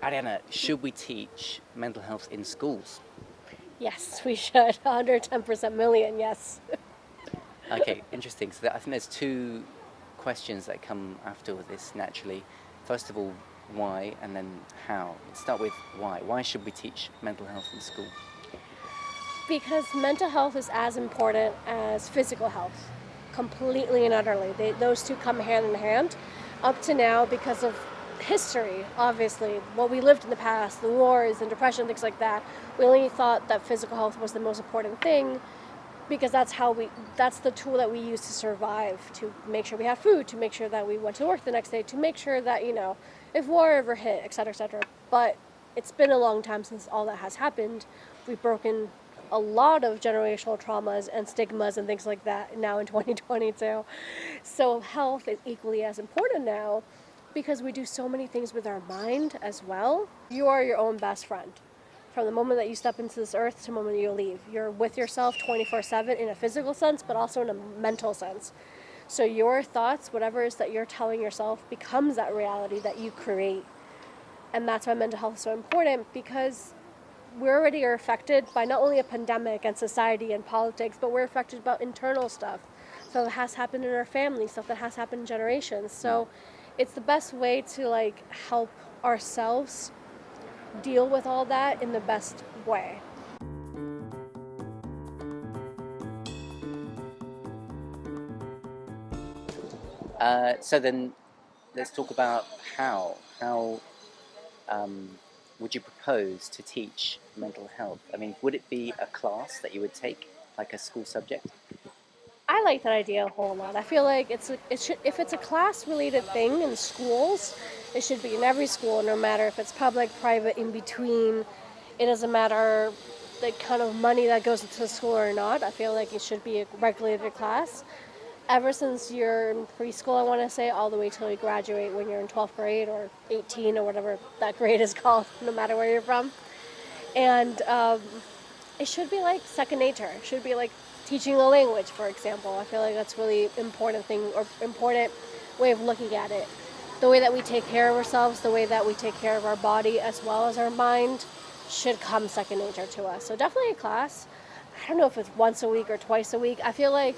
Ariadna, should we teach mental health in schools? Yes, we should. 110% million, yes. Okay, interesting. So I think there's two questions that come after this naturally. First of all, why, and then how. Let's start with why. Why should we teach mental health in school? Because mental health is as important as physical health, completely and utterly. Those two come hand in hand. Up to now, because of history, obviously, what we lived in the past, the wars and depression, things like that, we only thought that physical health was the most important thing because that's the tool that we use to survive, to make sure we have food, to make sure that we went to work the next day, to make sure that, if war ever hit, etc., etc. But it's been a long time since all that has happened. We've broken a lot of generational traumas and stigmas and things like that now in 2022. So health is equally as important now because we do so many things with our mind as well. You are your own best friend. From the moment that you step into this earth to the moment you leave. You're with yourself 24/7 in a physical sense, but also in a mental sense. So your thoughts, whatever it is that you're telling yourself, becomes that reality that you create. And that's why mental health is so important, because we already are affected by not only a pandemic and society and politics, but we're affected about internal stuff. So that has happened in our family, stuff that has happened in generations. So it's the best way to help ourselves deal with all that in the best way. So then, let's talk about how. How would you propose to teach mental health? I mean, would it be a class that you would take, like a school subject? I like that idea a whole lot. I feel like if it's a class related thing in schools, it should be in every school, no matter if it's public, private, in between. It doesn't matter the kind of money that goes into the school or not. I feel like it should be a regulated class. Ever since you're in preschool, I want to say, all the way till you graduate when you're in 12th grade or 18 or whatever that grade is called, no matter where you're from. And it should be like second nature. It should be like teaching a language, for example. I feel like that's really important thing, or important way of looking at it. The way that we take care of ourselves, the way that we take care of our body as well as our mind should come second nature to us. So definitely a class. I don't know if it's once a week or twice a week. I feel like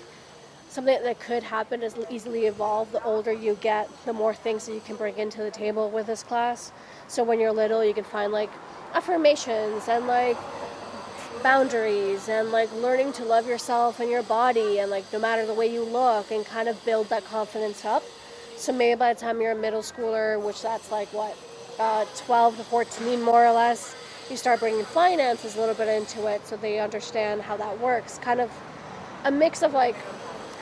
something that could happen is easily evolve. The older you get, the more things that you can bring into the table with this class. So when you're little, you can find affirmations and boundaries and learning to love yourself and your body and no matter the way you look, and kind of build that confidence up. So maybe by the time you're a middle schooler, which that's 12 to 14 more or less, you start bringing finances a little bit into it so they understand how that works. Kind of a mix of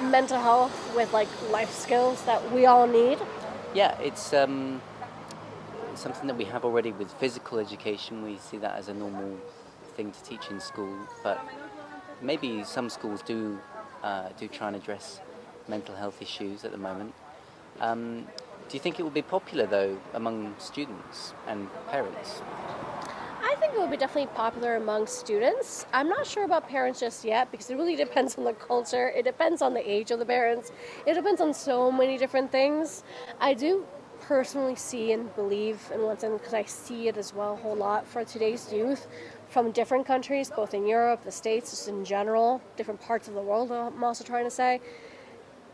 mental health with life skills that we all need. Yeah, it's something that we have already with physical education. We see that as a normal thing to teach in school, but maybe some schools do try and address mental health issues at the moment. Do you think it will be popular though among students and parents? I think it would be definitely popular among students. I'm not sure about parents just yet because it really depends on the culture. It depends on the age of the parents. It depends on so many different things. I do personally see and believe in what's in, because I see it as well a whole lot for today's youth from different countries, both in Europe, the States, just in general, different parts of the world, I'm also trying to say.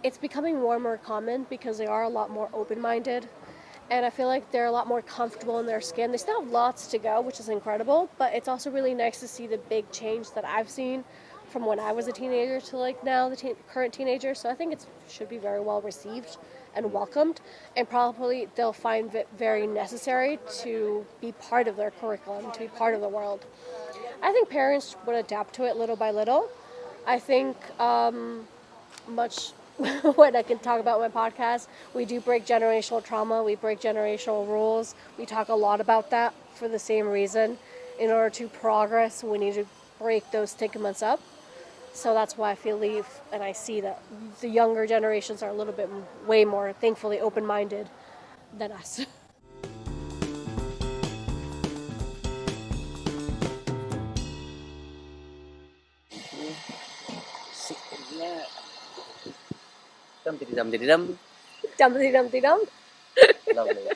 It's becoming more and more common because they are a lot more open-minded. And I feel like they're a lot more comfortable in their skin. They still have lots to go, which is incredible, but it's also really nice to see the big change that I've seen from when I was a teenager to now, the current teenager. So I think it should be very well received and welcomed, and probably they'll find it very necessary to be part of their curriculum, to be part of the world. I think parents would adapt to it little by little. I think much what I can talk about in my podcast, we do break generational trauma, we break generational rules. We talk a lot about that for the same reason. In order to progress, we need to break those stigmas up. So that's why I believe and I see that the younger generations are a little bit way more, thankfully, open-minded than us. Yeah. Dum diddy dum diddy dum. Dum dum dum dum. Lovely.